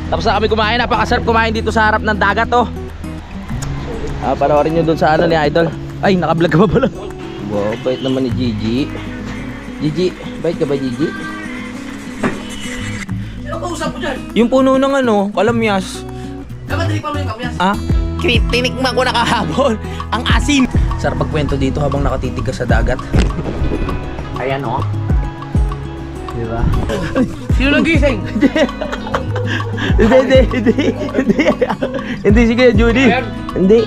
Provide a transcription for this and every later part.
Tapos na kami kumain. Napakasarap kumain dito sa harap ng dagat, oh. Panoorin nyo dun sa ano ni Idol. Ay, nakablog ka ba pala? Wow, bait naman ni Gigi. Gigi, bait ka ba, Gigi? Sino kausap mo dyan? Yung puno ng ano, kalamyas. Kamadali pa mo yung kamyas. Ah? Tinikman ko na kahapon. Ang asin. Sarap pagkwento dito habang nakatitig ka sa dagat. Ayan, oh. Diba? Sino nagising? Hindi, sige, Judy. Hindi.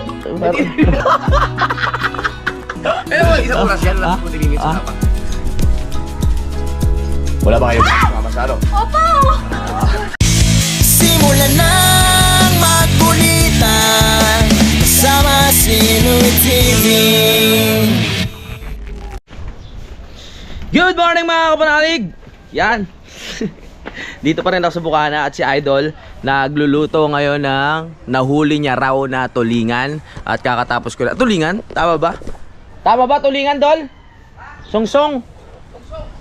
Isang oras yan lang po tinigil sa tapat. Wala ba kayo mamasalo? Opo! Simulan ng magkulitan kasama si Louie TV. Good morning mga kapanalig! Yan. Dito pa rin ako sa Bukana at si Idol nagluluto ngayon ng nahuli niya raw na tulingan. At kakatapos ko na. Tulingan? Tama ba? Tama ba tulingan, Dol? Songsong?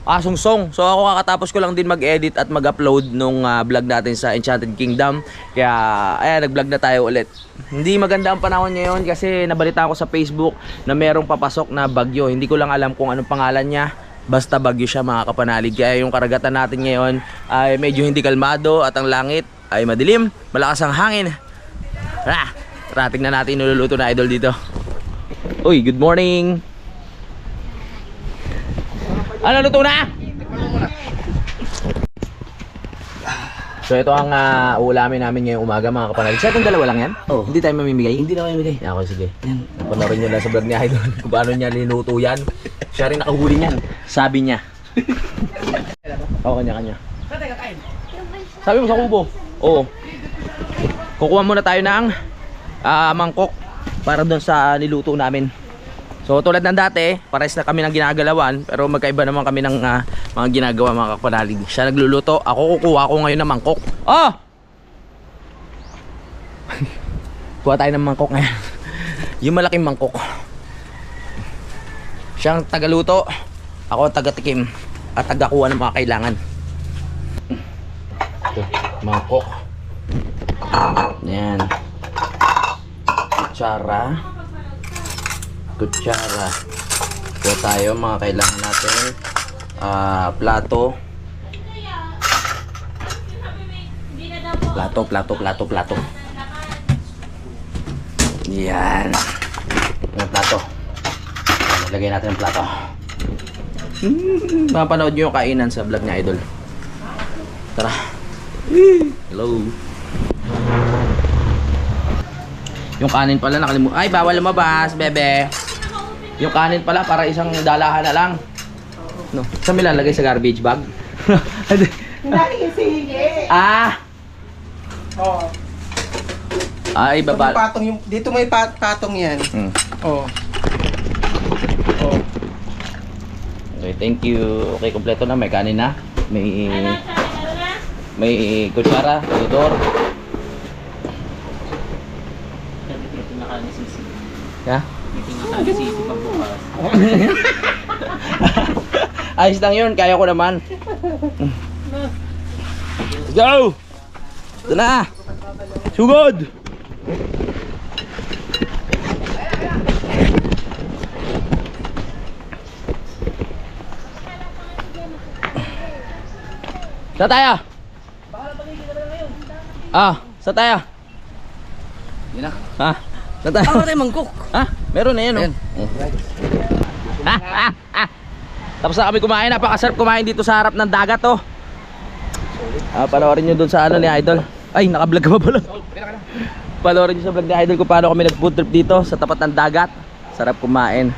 Songsong. So ako kakatapos ko lang din mag-edit at mag-upload nung vlog natin sa Enchanted Kingdom. Kaya ayan, nag-vlog na tayo ulit. Hindi maganda ang panahon ngayon kasi nabalita ko sa Facebook na merong papasok na bagyo. Hindi ko lang alam kung anong pangalan niya. Basta bagyo siya mga kapanalig. Kaya yung karagatan natin ngayon ay medyo hindi kalmado at ang langit ay madilim. Malakas ang hangin. Tara, tingnan natin niluluto na Idol dito. Uy, good morning. Ano luto na? So ito ang uulamin namin ngayong umaga mga kapanalig. Sa itong dalawa lang yan? Oo. Hindi tayo mamimigay? Hindi na kayo bigay. Ako, sige. Panoorin nyo lang sa vlog ni Idol kung paano niya linuto yan. Siya rin nakahuli niyan. Sabi niya. Oo, kanya-kanya. Sabi mo sa kubo? Oo. Kukuha muna tayo ng mangkok para doon sa niluto namin. So tulad ng dati, pares na kami ng ginagalawan, pero magkaiba naman kami ng mga ginagawa mga kapanalig. Siya nagluluto, ako kukuha ko ngayon ng mangkok. Oh! Kuha tayo ng mangkok ngayon. Yung malaking mangkok. Siyang tagaluto, ako ang tagatikim at tagakuha ng mga kailangan. Ito, mangkok. Yan. Kutsara. Kuha tayo mga kailangan natin. Plato. Plato. Yan. Yung plato. Lagay natin ang plato. Mapanood nyo yung kainan sa vlog ni Idol. Tara. Hello. Yung kanin pala nakalimutan. Ay, bawal lumabas, bebe. Yung kanin pala para isang dalahan na lang. No, saan nilalagay sa garbage bag? Sige. Oo. Ay, baba. Patong yung, dito may patong yan. Oo. Okay, thank you. Okay, kompleto na. May kanin na. May kutsara, tinidor. Ha? Ayos lang yun, kaya ko naman. Let's go! Ito na! Sugod! Sa tayo? Sa tayo? Yun na. Ha? Sa tayo? Ako tayo mangkok. Ha? Meron na yan, oh. Tapos na kami kumain. Napakasarap kumain dito sa harap ng dagat, oh. Panoorin nyo dun sa ano ni Idol. Ay, nakablog ka ba pala? Panoorin nyo sa vlog ni Idol kung paano kami nag-food trip dito sa tapat ng dagat. Sarap kumain.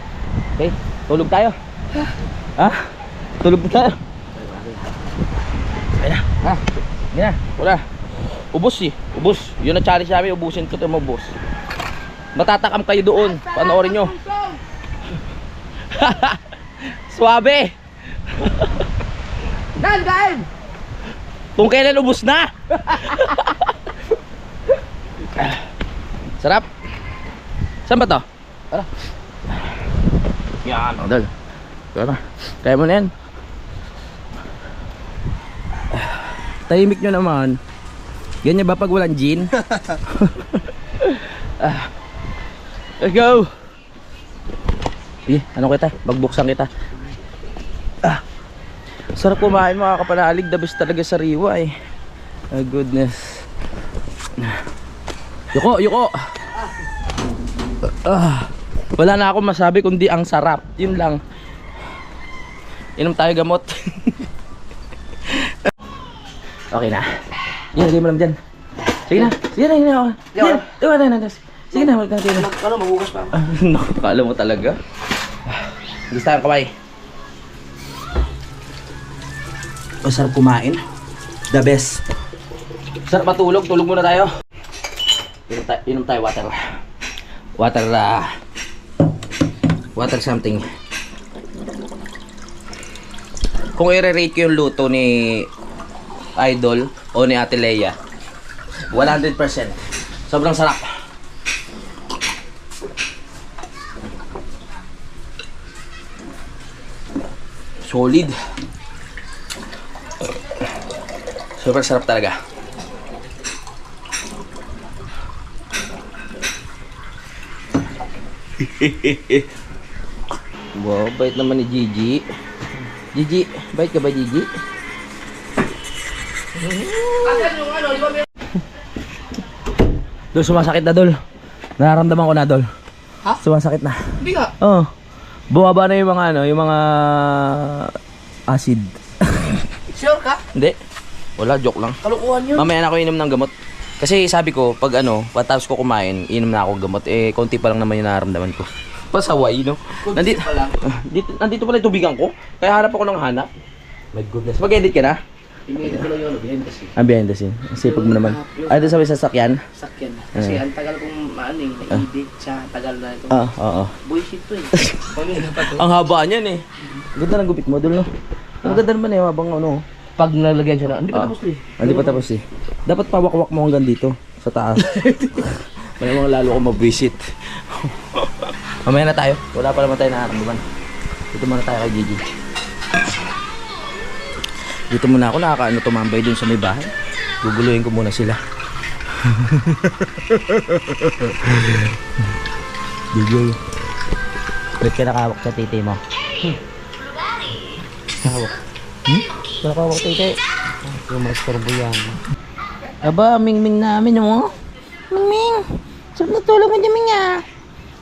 Okay, tulog tayo. Tulog tayo. Ayan na. Ayan na. Wala. Ubus eh. Ubus. Yun ang challenge namin. Ubusin ko ito mo, ubus. Matatakam kayo doon. Panoorin nyo. Suwabe. Dan, kain! Kung kailan ubus na. Sarap. Saan ba to? Tara. Yan. Odol. Tara. Kaya mo na yan. Tahimik nyo naman. Ganyan ba pag walang gin? Let's go! Sige, ano kita? Magbuksan kita. Sarap kumain mga kapanalig. The best talaga sa Riwa eh. My goodness. Yuko! Wala na akong masabi kundi ang sarap. Yun lang. Inom tayo gamot. Okay na. Yan, lagay mo lang dyan. Sige na. Sige na. Sige na, huwag natin. Ano, mahugas pa. Nakakala mo talaga. Gusto tayong kamay. Sarap kumain. The best. Sarap matulog. Tulog muna tayo. Inom tayo water. Water something. Kung i-rate ko yung luto ni Idol o ni Ate Leia, 100%. Sobrang sarap. Solid. Super sarap talaga. Wow, bait naman ni Gigi. Gigi, bait ka ba Gigi? Dol, sumasakit na Dol. Nararamdaman ko na Dol. Ha? Sumasakit na. Hindi nga. Oo. Bumaba na yung mga ano, yung mga acid. Sure ka? Hindi. Wala, joke lang. Kalukuhan yun. Mamaya na ako inom ng gamot. Kasi sabi ko, pag ano, pagtapos ko kumain, inom na ako gamot. Eh, konti pa lang naman yung nararamdaman ko. Pasaway, no? Nandito pa lang. Nandito pala yung tubigan ko. Kaya hanap ako ng hanap. My goodness. Mag-edit ka na? Pinili ko lang yun, behind the scene. Behind the scene. Sipag mo naman. Ay, doon sa may sasakyan? Sakyan. Kasi ang tagal kong na-edit siya, tagal na ito. Oo. Bullshit to eh. Pamilya pa to. Ang haba niyan eh. Ganda ng gupit mo, Dol, no? Ang ganda naman eh, mabang ano. Pag nalagyan siya na, hindi pa tapos eh. Hindi pa tapos eh. Dapat pawakwak mo hanggang dito, sa taas. Malamang lalo ko mag-visit. Mamaya na tayo. Wala pa naman tayo nakaramdaman. Dito muna tayo kay Gigi. Dito muna ako nakakaano tumambay dun sa may bahay. Guguluhin ko muna sila. Gigi. Ba't ka nakawak sa titi mo? Nakawak. Nakawak titi. Yung mga storbo yan. Aba, ming-ming namin mo. Ming-ming. Sarap na tulog mo dyan, Ming ah.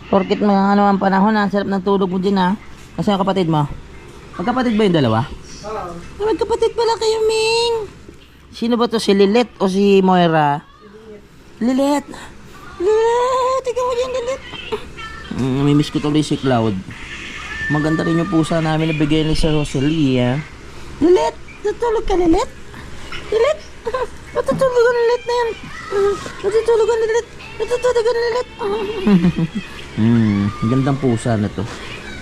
Porkit mga ano ang panahon ah. Sarap na tulog mo dyan ah. Kasi ang kapatid mo? Magkapatid ba yung dalawa? Oo. Magkapatid pala kayo, Ming. Sino ba to? Si Lilet o si Moira? Lilet. Lilet. Ikaw mo dyan, Lilet. Namimiss ko tuloy si Cloud. Maganda rin yung pusa namin na bigay ni sa Rosalia. Lilet. Natulog ka, Lilet? Lilet. Natutulog ang Lilet na yan. Natutulog ang Lilet. Natutulog ang Lilet. Gandang pusa na to.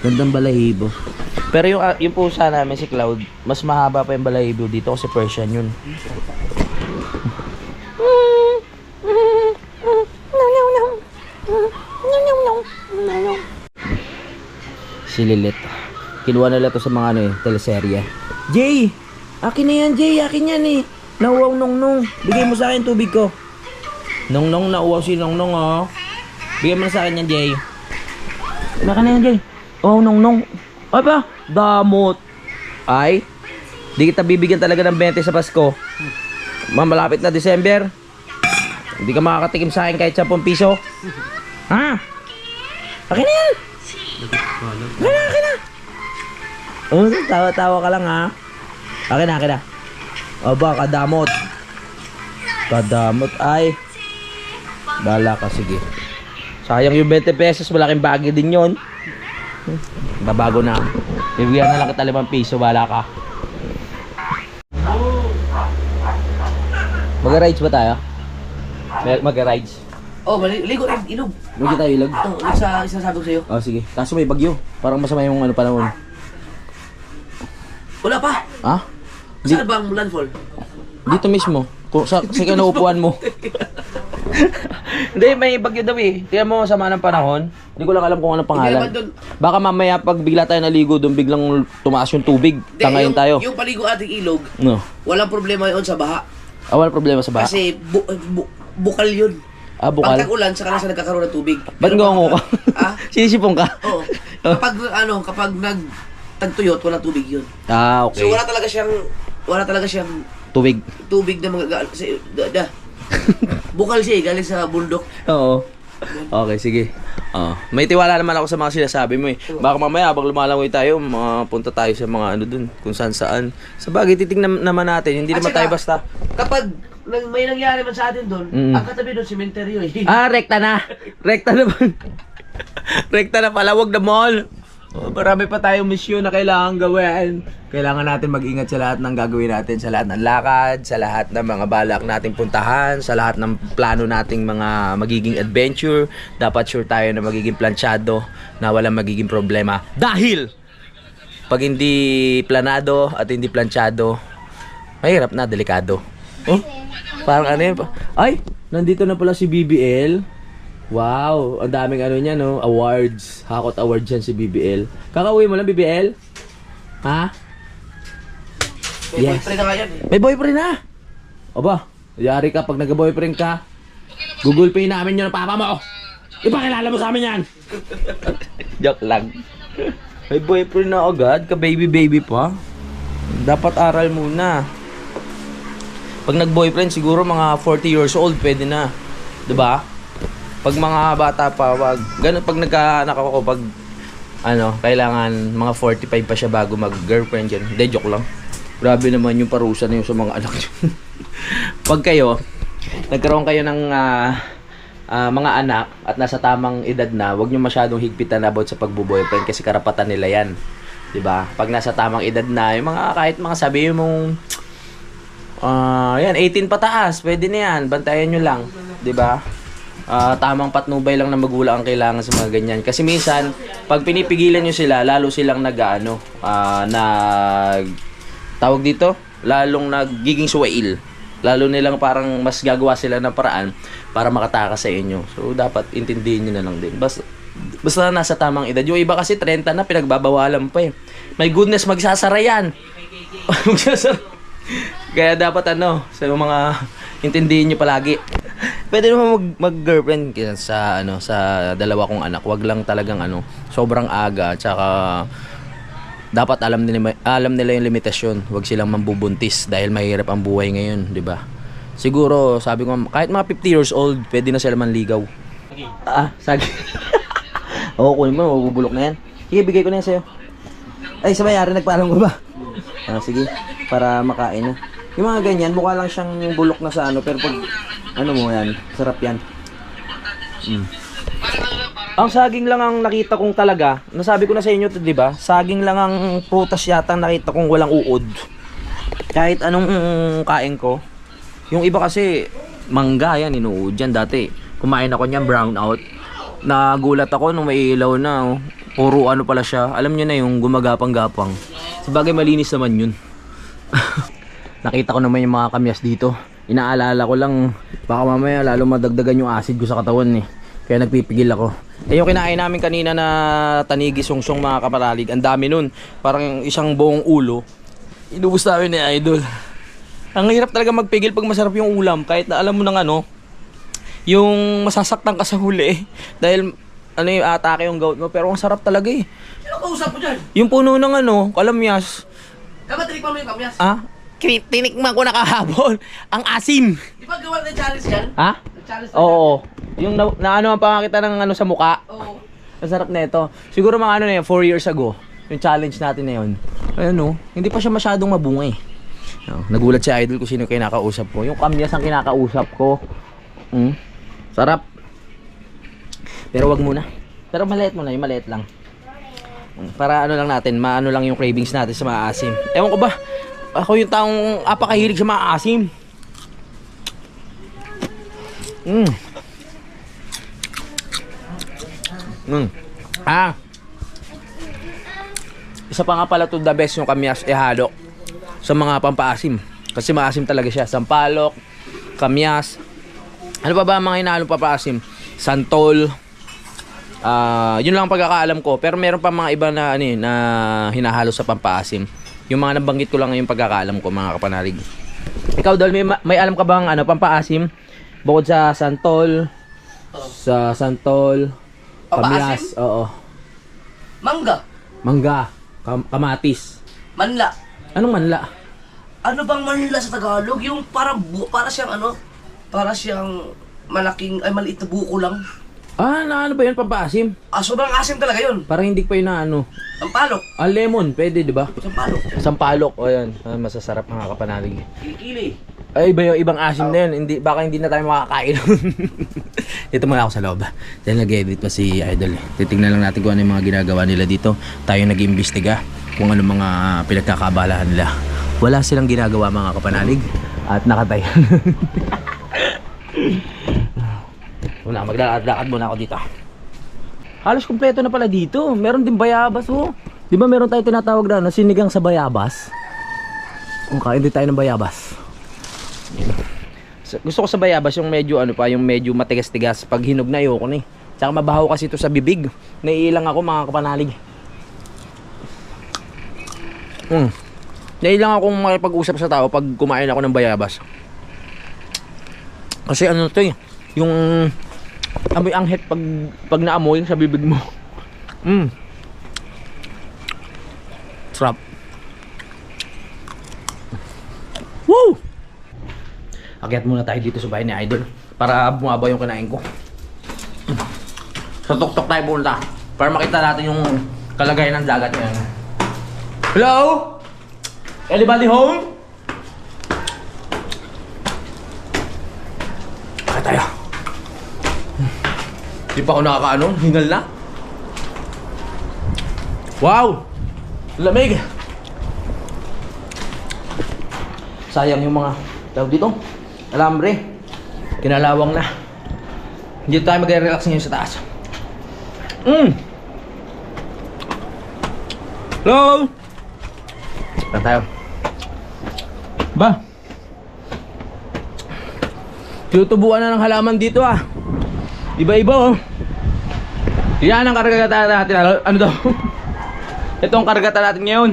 Gandang balahibo. Pero yung pusa namin si Cloud, mas mahaba pa yung balahibo dito kasi Persian yun. Si Lilet. Kinuha nila to sa mga ano eh, teleserye. Jay! Akin na yan, Jay. Akin yan eh. Nauwaw nong. Bigay mo sa akin tubig ko. Nong, nauwaw si Nong oh. Bigay mo na sa akin yan, Jay. Akin na yan, Jay. Oh, nong. Ay ba? Damot. Ay, di kita bibigyan talaga ng 20 sa Pasko. Malapit na December. Hindi ka makakatikim sa akin kahit 10 piso. Ha? Akin na yan. Akin na. Oh, tawa-tawa ka lang ha. Akin na. Aba, kadamot. Ay. Bala ka, sige. Sayang yung 20 pesos, malaking bagay din yon. Babago na. Bibigyan na lang kita 5 piso, bala ka. Mag-rides ba tayo? Mag-rides? Oh, ligo ilog. Ligo tayo ilog? Oo, isa sabi ko sa'yo. Oh, sige. Kaso may bagyo. Parang masama yung ano panahon. Wala pa. Ha? Saan ba ang landfall? Dito mismo. Sa kinaupuan mo. Hindi, may bagyo daw eh. Tingnan mo, sama ng panahon. Hindi ko lang alam kung anong pangalan. Baka mamaya pag bigla tayo naligo doon, biglang tumaas yung tubig. Tangayin tayo. Yung paligo ating ilog, No. walang problema yun sa baha. Wala problema sa baha. Kasi bukal yun. Bukal. Pag tag-ulan, saka lang siya nagkakaroon ng tubig. Ba't ngongo ka? Ah? Sinisipong ka? Oo. Kapag tagtuyot, walang tubig yun. Okay. So wala talaga siyang Tubig. tubig na kasi bukal siya galing sa bundok. Oo. Okay, sige. May tiwala naman ako sa mga sinasabi mo eh. Baka mamaya habang lumalangoy tayo, mapunta tayo sa mga ano dun, kung saan. Sa bagay, titignan naman natin. Hindi At naman saka, tayo basta. Kapag may nangyari man sa atin doon, ang katabi doon, sementeryo eh. Rekta na. Rekta na ba? Rekta na pala, wag na mall. Marami pa tayong misyon na kailangan gawin. Kailangan natin mag-ingat sa lahat ng gagawin natin, sa lahat ng lakad, sa lahat ng mga balak nating puntahan, sa lahat ng plano nating mga magiging adventure. Dapat sure tayo na magiging planchado, na walang magiging problema. Dahil pag hindi planado at hindi planchado, mahirap na, delikado. Oh, parang ano yun? Ay, nandito na pala si BBL. Wow, ang daming ano niya, no? Awards. Hakot awards yan si BBL. Kakauwi mo lang, BBL? Ha? May boyfriend na nga yan eh. May boyfriend na! Aba, yari ka pag nag-boyfriend ka, Google Pay namin yun ang papa mo! Ipakilala mo sa amin yan! Joke lang. May boyfriend na agad, ka-baby-baby pa. Dapat aral muna. Pag nag-boyfriend, siguro mga 40 years old, pwede na. 'Di ba? Pag mga bata pa, wag. Ganun, pag nagkaanak ako, pag kailangan mga 45 pa siya bago mag-girlfriend yan. Hindi, joke lang. Grabe naman yung parusa na yung sa mga anak nyo. Pag kayo, nagkaroon kayo ng mga anak at nasa tamang edad na, huwag nyo masyadong higpitan about sa pagbo-boyfriend kasi karapatan nila yan. 'Di ba? Pag nasa tamang edad na, yung mga kahit mga sabihin mong yan 18 pataas, pwede na yan. Bantayan nyo lang, 'di ba? Tamang patnubay lang na magulang ang kailangan sa mga ganyan. Kasi minsan, pag pinipigilan nyo sila, lalo silang tawag dito, lalong nagiging suwail. Lalo nilang parang mas gagawa sila ng paraan para makatakas sa inyo. So, dapat intindihin nyo na lang din. Basta nasa tamang edad. Yung iba kasi 30 na, pinagbabawalan pa eh. My goodness, magsasara yan. Magsasara. Kaya dapat sa mga intindihin nyo palagi. Pwede naman mag-girlfriend sa dalawa kong anak. Wag lang talagang sobrang aga, tsaka dapat alam nila yung limitasyon. Wag silang mambubuntis dahil mahirap ang buhay ngayon, 'di ba? Siguro, sabi ko kahit mga 50 years old, pwede na sila manligaw. Sagi. Kunin mo, mabubulok na yan. Sige, bigay ko na yan sa'yo. Ay, sa mayari, nagpaalam ko ba? Sige, para makain na. Yung mga ganyan, mukha lang siyang bulok na sa pero pag mo yan, sarap yan. Ang saging lang ang nakita kong talaga, nasabi ko na sa inyo 'to, 'di ba? Saging lang ang prutas yata nakita kong walang uod. Kahit anong kain ko. Yung iba kasi mangga yan, inuud yan dati. Kumain ako niyan brown out. Nagulat ako nung may ilaw na. Puro pala siya. Alam niyo na yung gumagapang-gapang. Sabagay malinis naman yun. Nakita ko naman yung mga kamyas dito. Inaalala ko lang, baka mamaya lalo madagdagan yung acid ko sa katawan eh. Kaya nagpipigil ako. Yung kinain namin kanina na tanigi sungsong mga kaparalig, ang dami nun. Parang isang buong ulo. Inubos namin ni Idol. Ang hirap talaga magpigil pag masarap yung ulam. Kahit na alam mo ng yung masasaktan ka sa huli. Dahil yung atake yung gout mo. Pero ang sarap talaga eh. Sino kausap mo dyan? Yung puno ng kalamyas. Dapat tinikman mo yung kamyas. Tinikman ko na kahapon. Ang asim. Di ba gawa ng challenge yan? Challenge na Oo. Yung ang pangakita ng sa muka. Oo. Ang sarap na ito. Siguro mga na 4 years ago. Yung challenge natin na yun. Ayun hindi pa siya masyadong mabunga eh. Nagulat si Idol kung sino kinakausap ko. Yung kamyas ang kinakausap ko. Sarap. Pero wag muna. Pero maliit muna, yung maliit lang. Para lang natin, maano lang yung cravings natin sa maasim. Ewan ko ba, ako yung taong apakahilig sa maasim. Isa pa nga pala to the best yung kamyas ihalo sa mga pampaasim. Kasi maasim talaga siya. Sampalok, kamyas. Ano pa ba ang mga hinalo papaasim? Santol. Yun lang ang pagkakaalam ko. Pero meron pa mga iba na na hinahalo sa pampaasim. Yung mga nabanggit ko lang ngayong pagkakaalam ko, mga kapanalig. Ikaw Dol, may alam ka bang ano, pampaasim? Bukod sa santol, sa santol, kamyas, oo. Mangga. Mangga, kamatis. Manla. Anong manla? Ano bang manla sa Tagalog? Yung para siyang ano? Para siyang malaking, ay maliit na buko lang. Ah, na ano ba yun, pampaasim? Sobrang asim talaga yun. Parang hindi pa yun na ano. Ang palok. Ah, lemon, pwede, di ba? Isang palok. Sampalok, o yan. Ah, masasarap mga kapanalig. Kilikili. Ay, iba yung ibang asim na yun. Hindi, baka hindi na tayo makakain. Dito muna ako sa loob. Dahil nag-edit pa si Idol. Titignan lang natin kung ano yung mga ginagawa nila dito. Tayo nag-iimbestiga kung ano mga pinagkakabalahan nila. Wala silang ginagawa mga kapanalig. At nakatay. Muna, maglalakad muna ako dito. Halos kumpleto na pala dito. Meron din bayabas, oh. Di ba meron tayo tinatawag na sinigang sa bayabas? Kung kain din tayo ng bayabas. Gusto ko sa bayabas yung medyo ano pa, yung medyo matigas-tigas. Pag hinog na ayoko na eh. Tsaka mabaho kasi ito sa bibig. Naiilang ako mga kapanalig. Naiilang akong makipag-usap sa tao pag kumain ako ng bayabas. Kasi ano to eh, yung amoy anghit pag naamoy sa bibig mo. Sarap. Woo! Akyat muna tayo dito sa bahay ni Idol para bumaba yung kinain ko. Sa tuktok tayo punta para makita natin yung kalagayan ng dagat ngayon. Hello? Anybody home? Kaya tayo. Di pa ako nakakaano, hingal na. Wow! Lamig! Sayang yung mga tawag dito. Alambre. Kinalawang na. Dito tayo mag-relax ngayon sa taas. Hello? Saan tayo? Ba? Tutubuan na ng halaman dito ah. Iba-iba oh. Yan ang karagatan natin. Ano daw? Ito ang karagatan natin ngayon.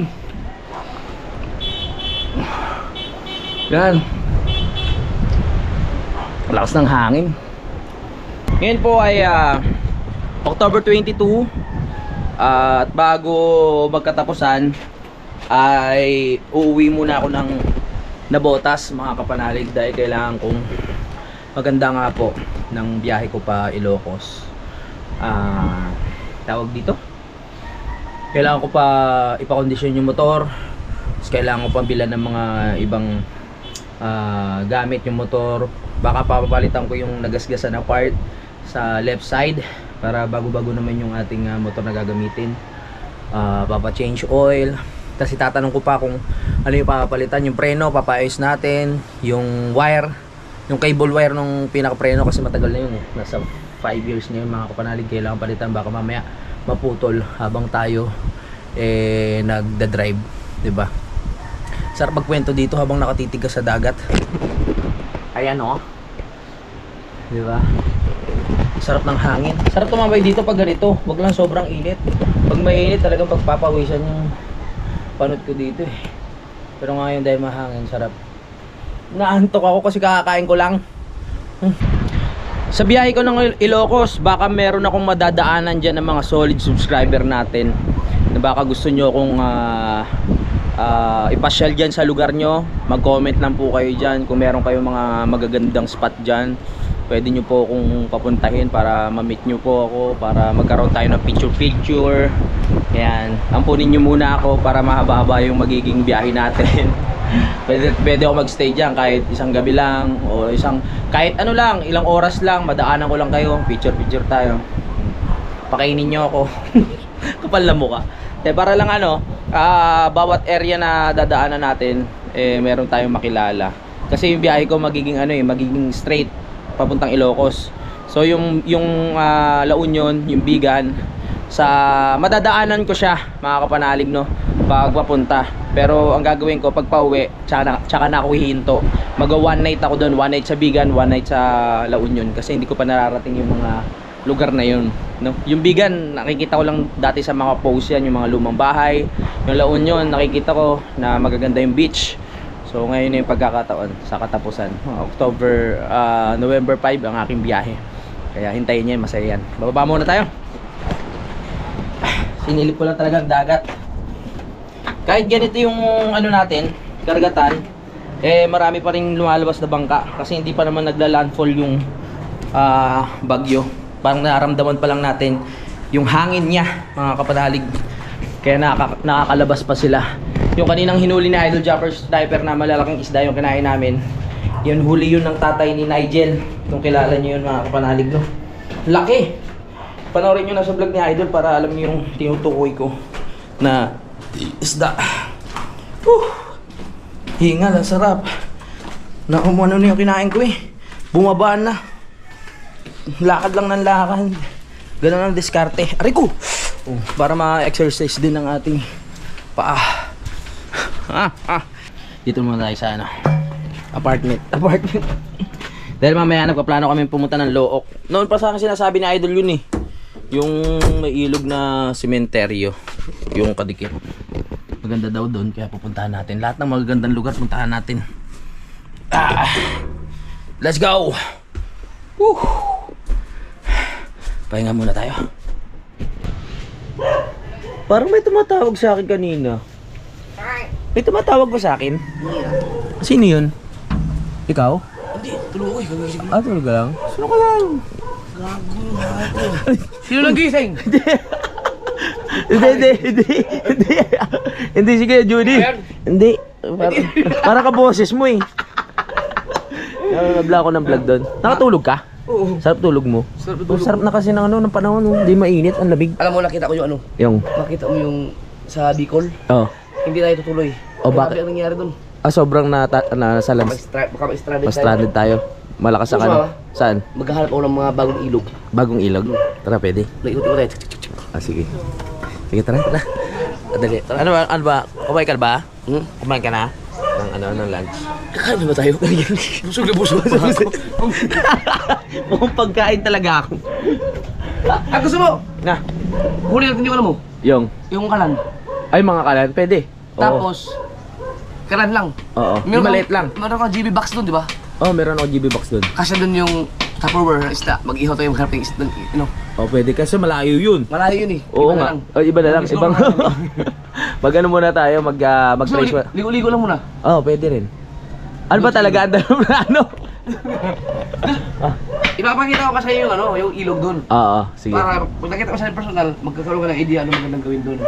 Yan. Lakas ng hangin. Ngayon po ay October 22. At bago magkatapusan ay uuwi muna ako ng Nabotas mga kapanalig. Dahil kailangan kong maganda nga po ng biyahe ko pa Ilocos. Tawag dito, kailangan ko pa ipakondisyon yung motor. Kailangan ko pa bilan ng mga ibang gamit yung motor. Baka papapalitan ko yung nagasgasan na part sa left side para bago-bago naman yung ating motor na gagamitin. Papa-change oil. Tapos itatanong ko pa kung ano yung papapalitan. Yung preno, papaayos natin. Yung wire, yung cable wire nung pinaka-preno kasi matagal na yun eh. Nasa 5 years na yun mga kapanalig. Kailangan palitan, baka mamaya maputol habang tayo nagda-drive, 'di ba? Sarap magkwento dito habang nakatitig ka sa dagat. Ayan oh. 'Di ba? Sarap ng hangin. Sarap tumambay dito pag ganito. Wag lang sobrang init. Pag mainit talagang pagpapawisan yung panot ko dito eh. Pero ngayon dahil mahangin, sarap. Naantok ako kasi kakakain ko lang. Sa biyahe ko ng Ilocos, baka meron akong madadaanan dyan ng mga solid subscriber natin na baka gusto nyo kung ipasyal dyan sa lugar nyo. Mag-comment lang po kayo dyan kung meron kayong mga magagandang spot dyan. Pwede nyo po kung papuntahin para ma-meet nyo po ako, para magkaroon tayo ng picture. Yan, ampunin nyo muna ako para mahaba-haba yung magiging biyahe natin. Pwede ako magstay dyan kahit isang gabi lang o kahit ano lang, ilang oras lang, madaanan ko lang kayo, picture tayo. Pakainin nyo ako. Kapal na mukha. Para lang bawat area na dadaanan natin meron tayong makilala. Kasi yung biyahe ko magiging magiging straight papuntang Ilocos. So yung La Union, yung Bigan, sa madadaanan ko siya mga kapanalig no pag papunta. Pero ang gagawin ko pag pauwi, tsaka na ako hihinto. Mag-one night ako doon, one night sa Bigan, one night sa La Union kasi hindi ko pa nararating yung mga lugar na yun, no? Yung Bigan nakikita ko lang dati sa mga post yan, yung mga lumang bahay. Yung La Union nakikita ko na magaganda yung beach. So ngayon na yung pagkakataon sa katapusan. November 5 ang aking biyahe. Kaya hintayin niya, masaya yan. Bababa muna tayo. Sinilip ko lang talaga ang dagat. Kahit ganito yung ano natin, karagatan, eh marami pa rin lumalabas na bangka. Kasi hindi pa naman nagla-landfall yung bagyo. Parang nararamdaman pa lang natin yung hangin niya, mga kapanalig. Kaya nakakalabas pa sila. Yung kaninang hinuli ni Idol Jumper Sniper na malalaking isda yung kinain namin, yun huli yun ng tatay ni Nigel. Kung kilala niyo yun, mga kapanalig, no? Laki! Panoorin nyo na sa vlog ni Idol para alam niyo yung tinutukoy ko na isda. Hingal, ang sarap. Naku, ano na yung kinain ko eh. Bumabaan na. Lakad lang ng lakad. Ganun ang diskarte. Aray ko! Para ma-exercise din ang ating paa. Dito muna tayo sa ano, apartment. Dahil mamaya nagpaplano kami pumunta ng Look. Noon pa sa akin sinasabi ni Idol yun eh, yung may ilog na sementeryo, yung kadikit. Maganda daw doon, kaya pupuntahan natin. Lahat ng magagandang lugar puntahan natin. Let's go. Woo. Pahinga muna tayo. Parang may tumatawag sa akin kanina. May tumatawag ba sa akin? Sino yun? Ikaw? Hindi, tulog ko eh. Tulog ka lang? Sino ka lang? Sino nang gising? Hindi si Kuya Judy. Hindi. Para ka boses mo eh. Nag-vlog ako ng vlog doon. Nakatulog ka? Oo. Sarap tulog mo? Sarap na kasi ng ng panahon. Hindi mainit, ang lamig. Alam mo, nakita ko yung ano. Yung? Nakita mo yung sa Bicol. Oh. Hindi tayo tutuloy. Bakit? Ang nangyari doon. Sobrang nasalan. Baka ma-stranded tayo. Ma-stranded tayo. Malakas ang ano. Saan? Maghahanap ako ng mga bagong ilog. Bagong ilog? Tara, pwede. Nag-ikot-ikot tayo. Sige. Sige, tara. Dali. Ano ba? Kumain ka ba? Kumain ka na? Ng lunch. Kakain na ba tayo? Busog na busog pa ako. Mukhang pagkain talaga ako. At gusto mo? Na. Huli natin yung ano mo? Yung Kalan. ay mga kalan, pwede. Tapos, kalan lang. Oo. Yung maliit lang. Meron kang GB box doon, di ba? Meron ako GB box doon. Kasi doon yung Tupperware na isda. Mag-ihaw tayo maghanap ng isda. Pwede kasi malayo yun. Malayo yun eh. Oo nga. Iba na lang. Ibang mag ano muna tayo, mag-trace. Ligo-ligo lang muna. Pwede rin. Ano ba talaga ang dalam na ano? Ipapakita ko kasi yung yung ilog doon. Sige. Para pag nakita ko sa personal, magkakaroon ka ng idea ano magandang gawin doon.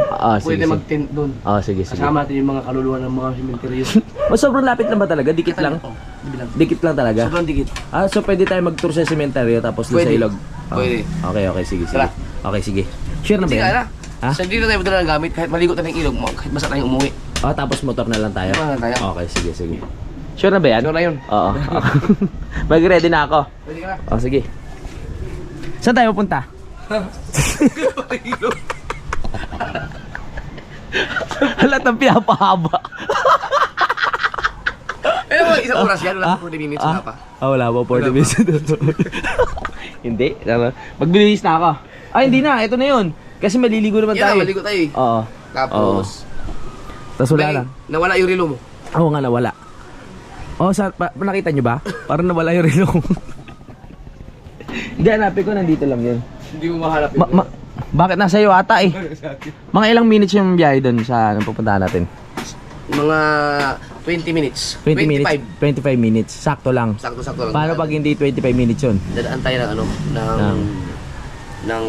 Pwede sige. mag-tent doon. Sige. Kasama natin yung mga kaluluwa ng mga sementeryo. Sobrang lapit lang ba talaga? Dikit lang? Dikit lang talaga? Sobrang dikit. So pwede tayo mag-tour sa sementeryo tapos doon sa Pwede. ilog? Pwede. Okay, sige. Tara. Okay, sige. Sure na ba Sige yan? na. Sa dito tayo madala ng gamit, kahit maligo tayo ng ilog mo, kahit basta tayong umuwi. Tapos motor na lang tayo? Motor na lang tayo. Okay, sige. Sure na ba yan? Sure na yun. Oo. Mag-ready na ako. Pwede ka na. Sige. Saan tayo pupunta? Halat ng pinapahaba. Isang oras yan, wala pa 40 minutes na pa. Wala pa 40 minutes. Hindi. Magbilis na ako. Hindi na. Ito na yun. Kasi maliligo naman tayo. Maligo tayo eh. Oo. Tapos, Tapos wala lang. nawala yung relo mo. Oo nga, nawala. Nakita nyo ba? Parang nawala yung relo ko. Hindi, hanapin ko. Nandito lang yun. Hindi mo mahanap Bakit nasa iyo ata eh? Mga ilang minutes yung biyahe doon sa pupuntahan natin? Mga 20 minutes. 20 minutes? 25 minutes. Sakto lang. Sakto-sakto lang. Paano pag hindi 25 minutes yun? Dadaan tayo ng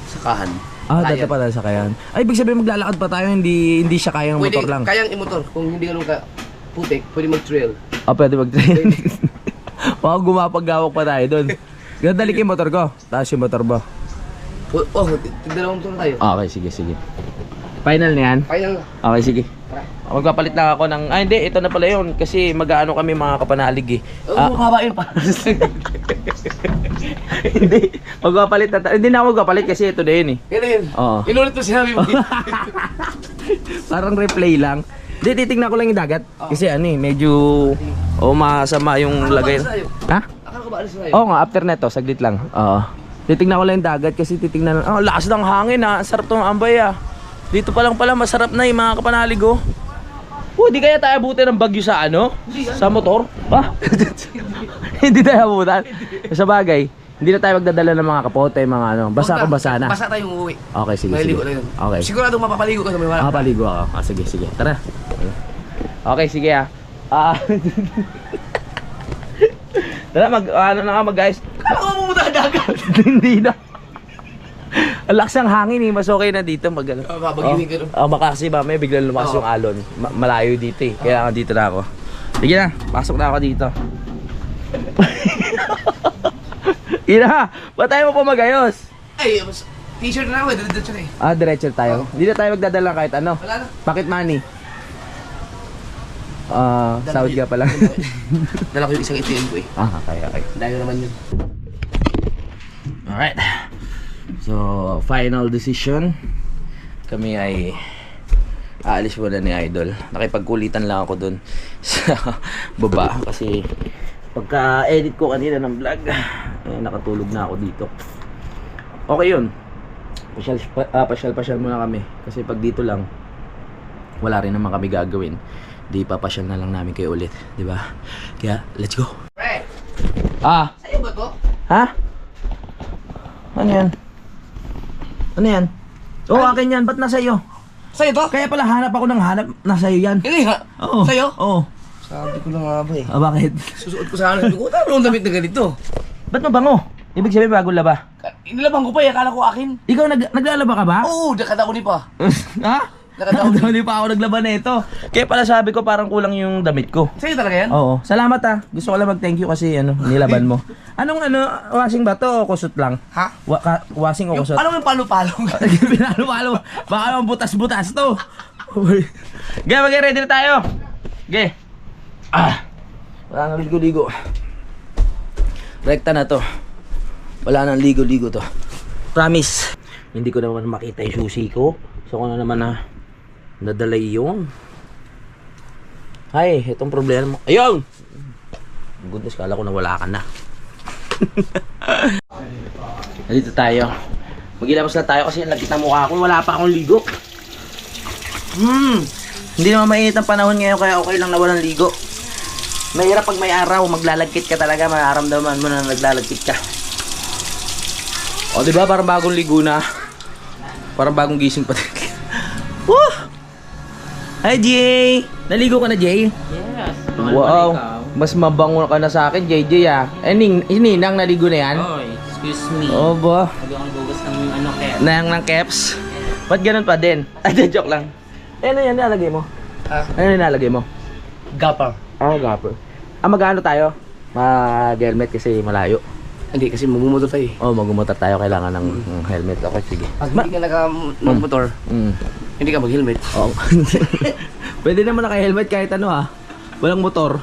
sakahan. Dati pa tayo sa kayan. Ay, ibig sabihin maglalakad pa tayo, hindi siya kayang Pwede, motor lang. kayang i-motor. Kung hindi ganun ka putik, pwede mag-trail. Pwede mag-train. Baka gumapag-gawak pa tayo doon. Gandali yung motor ko. Tapos yung motor mo. Tigdalawang motor tayo. Okay, sige. Final na yan? Final na. Okay, sige. Tara. Magpapalit lang ako ng... hindi, ito na pala yun. Kasi mag-ano kami mga kapanalig eh. Makabain pa. Hindi, magpapalit na Hindi na ako magpapalit kasi ito na yun eh. Yan yun. Oo. Inulit mo sinabi mo. Parang replay lang. Hindi, titignan ko lang yung dagat. Kasi medyo... masama yung lagay. Ha? Akala ko ba alis na tayo? Oo nga, after neto, saglit lang. Titignan ko lang yung dagat kasi titignan... lakas ng hangin ha. Sarap tong ambay ah. Dito pa lang pala, masarap na yung mga kapanalig oh. Di kaya tayo abutin ng bagyo sa ano? Sa motor? Ha? Hindi tayo abutan? Sa bagay, hindi na tayo magdadala ng mga kapote, mga ano. Basa kung basa na. Basa tayong uuwi. Okay, sige, sige. Maliligo na yun. Okay. Siguradong mapapaligo ka sa may wala. Makapaligo ako. Sige, sige. Tara. Okay, sige ah. Tara, ano na nga guys. Kala ko pumunta ka dagat. Hindi na. Ang lakas ng hangin eh. Mas okay na dito mag ano. Babagyuhin ka nun. Baka kasi ba may biglang lumakas yung alon. Malayo dito eh. Kaya dito na ako. Sige na, pasok na ako dito. Ina, ba't tayo mo pa magayos? Ay, t-shirt na ako, diretso na eh. Diretso tayo. Hindi na tayo magdadala kahit ano. Wala na. Pocket money. Sahod ka pala. Dala ko yung isang ATM ko eh. Okay. Dahil naman yun. Alright. So, final decision. Kami ay aalis muna ni Idol. Nakipagkulitan lang ako dun sa baba kasi pagka-edit ko kanina ng vlog, nakatulog na ako dito. Okay yun. Pasyal muna kami kasi pag dito lang wala rin naman kami gagawin. Di papasyal na lang namin kayo ulit, di ba? Kaya, let's go. Pre, sa'yo ba to? Ha? Ano yan? Ano yan? Oo, akin yan. Ba't nasa iyo? Sa'yo to? Kaya pala hanap ako ng hanap. Nasa iyo yan. Hindi nga. Oo. Sa'yo? Oo. Sabi ko na nga ba eh. Bakit? Susuot ko sana. Sabi ko, ano ang damit na ganito? Ba't mabango? Ibig sabihin bagong laba. Inilabang ko pa eh, akala ko akin. Ikaw naglalaba ka ba? Oo, nakataon ni pa. Ha? Nakadali pa ako naglaba na ito. Kaya pala sabi ko parang kulang yung damit ko. Sa'yo talaga yan? Oo. Salamat ah. Gusto ko lang mag-thank you kasi nilaban mo. Anong washing ba to o kusot lang? Ha? Washing o Yung, kusot? alam mo yung palo-palo? Pinalo-palo. Baka naman butas-butas to. Ge, mag-ready na tayo. Ge. Wala nang ligo-ligo. Rekta na to. Wala nang ligo-ligo to. Promise. Hindi ko naman makita yung susi ko. So kung ano naman na nadala yung. Ay, itong problema mo. Ayun! Goodness, kala ko na wala ka na. Nandito tayo. Maghilamos na tayo kasi lagkit ng mukha ko. Wala pa akong ligo. Hindi naman mainit ang panahon ngayon kaya okay lang na walang ligo. Mahirap pag may araw, maglalagkit ka talaga, mararamdaman mo na naglalagkit ka. O diba, parang bagong ligo na. Parang bagong gising pa. Woo! Hi Jay! Naligo ka na Jay? Yes. Wow! Mas mabango ka na sa akin JJ ah. Ninang naligo na yan? Oh, excuse me. Oo ba? Huwag akong bugas ng ano kaya. Ng caps? Ba't ganun pa din? Ay, joke lang. Ano yan nilalagay mo? Ano nilalagay mo? Gapang. Gapper. Mag-ano tayo? Mag-helmet kasi malayo. Hindi, kasi mamumotor tayo eh. Magumutat tayo. Kailangan ng helmet. Okay, sige. Pag hindi ka naka-motor, hindi ka mag-helmet. Oo. Pwede naman naka-helmet kahit ano ha. Walang motor.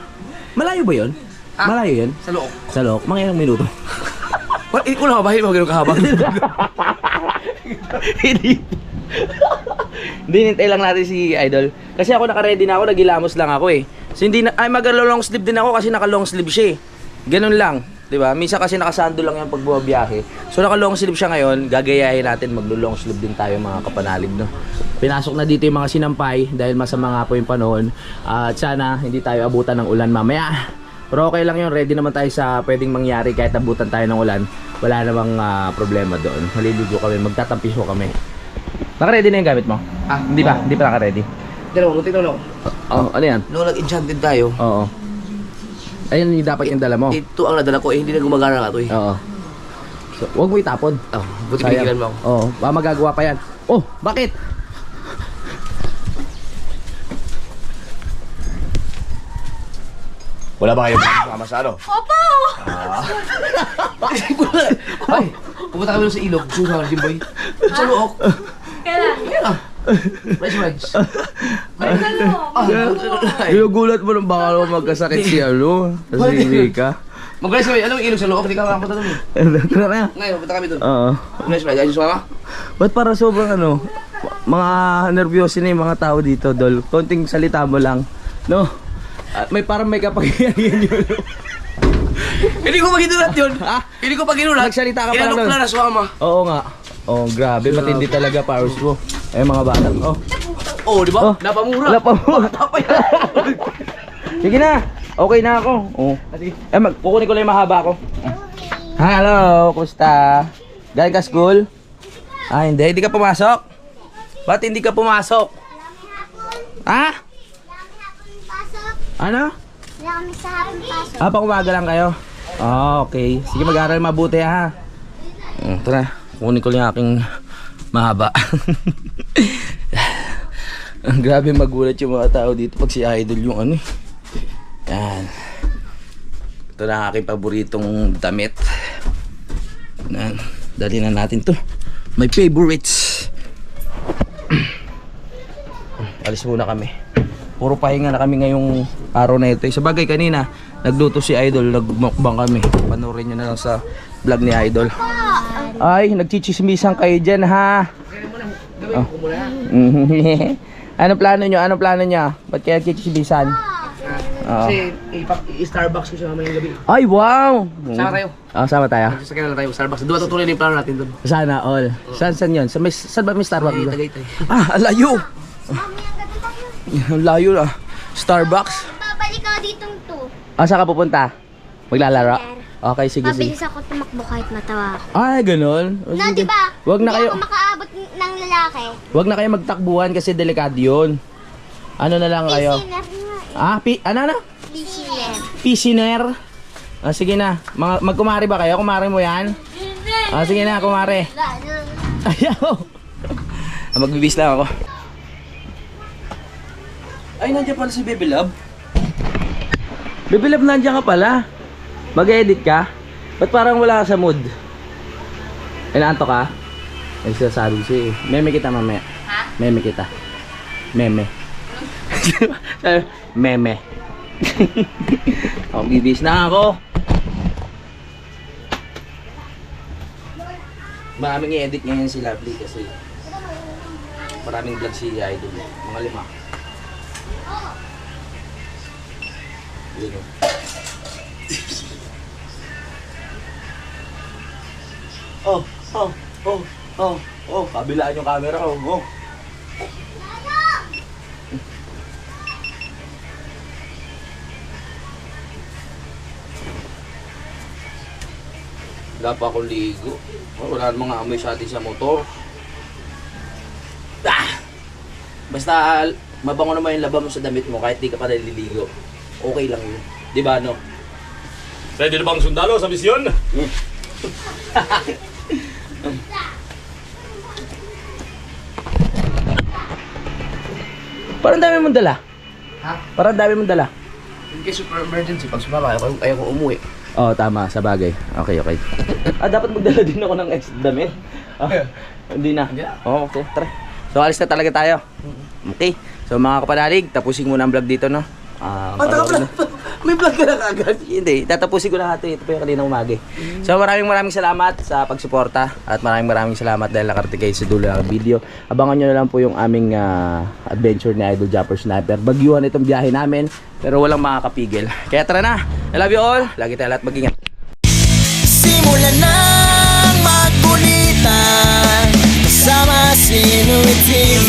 Malayo ba yun? Malayo yun? Sa loob. Sa loob? Mga ilang minuto? Ikaw na kabahin mo gano'ng kahaba. Hindi. Hindi, nintay lang natin si Idol. Kasi ako naka-ready na ako, nagilamos lang ako eh. So hindi na, mag-long sleeve din ako kasi naka-long sleeve siya eh. Ganun lang, 'di ba? Minsan kasi nakasando lang yung pagbubiyahe. So naka-long sleeve siya ngayon, gagayahin natin maglo-long sleeve din tayo mga kapanalig, no. Pinasok na dito yung mga sinampay dahil masama nga po yung panahon. At sana hindi tayo abutan ng ulan mamaya. Pero okay lang yun, ready naman tayo sa pwedeng mangyari kahit abutan tayo ng ulan. Wala namang problema doon. Maliligo kami, magtatampiso kami. Naka-ready na yung gamit mo? Hindi pa? Hindi pa naka-ready? Tinawag mo. Ano yan? Noong nag-enchanted tayo, Oo. Ayun yung dapat yung dala mo. ito ang nadala ko eh, hindi na gumagana nga ito eh. Oo. So, huwag mo itapon. Buti Sayang. pinigilan mo ako. Oo, baka magagawa pa yan. Oh, bakit? Wala ba kayong kasama sa ano? Ay, pupunta kami sa ilog, susunod din boy. Sa Luok. Kailan? Kaya rice. Ginugulat mo nung baka naman magkasakit si ano. Si Rika. Mag-rice kami, alam mo ilog sa Luok, hindi ka makapunta doon eh. Tara na. Ngayon, pupunta kami doon. Oo. Rice, ayun sumama. Ba't para sobrang ano, mga nervyoso na yung mga tao dito, Dol. Konting salita mo lang. No? At may parang may kapangyarihan yun. Hindi ko maginulat yun. Hindi ko pag ginulat. Nagsalita ka pa lang Inanok doon. na sumama. Oo nga. Oh, grabe, matindi talaga powers mo. Eh mga bata. Oh. Oh, di ba? Oh. Napamura. Wala pa mo. Sige na. Okay na ako. Oh. Kukunin ko lang yung mahaba ko. Hello, kumusta? Galing ka school? Ah, hindi ka pumasok? Ba't hindi ka pumasok? Ha? Ano? Wala kami sa hapon pasok. Ah, pang umaga lang kayo? Ah, okay. Sige, mag-aaral mabuti ha. Tara, kunin ko lang yung aking mahaba. Ang grabe magulat yung mga tao dito pag si Idol yung ano eh. Yan. Ito na ang aking paboritong damit. Yan. Dali na natin to. My favorites. Alis muna kami. Puro pahinga na kami ngayong araw na ito. Sa bagay kanina, nagluto si Idol, nagmukbang kami. Panoorin nyo na lang sa vlog ni Idol. Ay, nagchichismisan kayo dyan ha. Oh. Ano plano nyo? Ano plano nyo? Ba't kaya nagchichismisan? Kasi i-Starbucks ko siya mamayang gabi. Ay, wow! Sama tayo. Sama tayo. Sasakyan na lang tayo Starbucks. Doon tutuloy na yung plano natin doon. Sana all. Saan yun? Saan ba may Starbucks? Ay, dito? Tagaytay. Ah, ang layo! Ang layo na. Starbucks? Babalik ako ditong to. Ah, saan ka pupunta? Maglalaro? Okay, sige, sige. Mabilis ako tumakbo kahit matawa ako. Ay, ganun. O, Na, sige. diba? Wag na Hindi kayo, ako makaabot ng lalaki. wag na kayo magtakbuhan kasi delikado yun. Ano na lang kayo? Pisiner nga eh. Ah, ano? Pisiner. Pisciner? Ah, sige na. Magkumari ba kayo? Kumari mo yan? Ah, sige na, kumari. Ayaw. Magbibis lang ako. Ay, nandiyan pala si Baby Love. Baby Love, nandiyan ka pala. Mag-edit ka? Ba't parang wala ka sa mood? Inaanto ka? Ay, sinasabi ko sa'yo. Meme kita mamaya. Ha? Meme kita. Meme. Meme. Oh, bibis na ako. Maraming i-edit ngayon si Lovely kasi maraming vlog si Idol. Mga 5. Yun o. Kabilaan yung camera ko. Oh. Wala pa akong ligo. Wala namang amoy sa atin sa motor. Basta mabango naman yung laba mo sa damit mo kahit di ka pa naliligo. Okay lang yun. Di ba, no? Pwede na bang sundalo sa misyon? Parang dami mong dala. Ha? Parang dami mong dala. In case super emergency, pag sumama, ayaw ko umuwi. Oo, tama. Sa bagay. Okay, okay. Dapat magdala din ako ng extra damit. Hindi na. Oo, okay. Tara. So, alis na talaga tayo. Okay. So, mga kapanalig, tapusin muna ang vlog dito, no? May vlog ka na kagad. Hindi, tatapusin ko na ito. Ito pa yung kaninang umagi. So maraming salamat sa pagsuporta at maraming salamat dahil nakarating kayo sa dulo ng video. Abangan nyo na lang po yung aming adventure ni Idol Jumper Sniper. Bagyuhan itong biyahe namin pero walang makakapigil. Kaya tara na. I love you all. Lagi tayo lahat mag-ingat. Simulan ng magkulitan kasama si Inoy TV.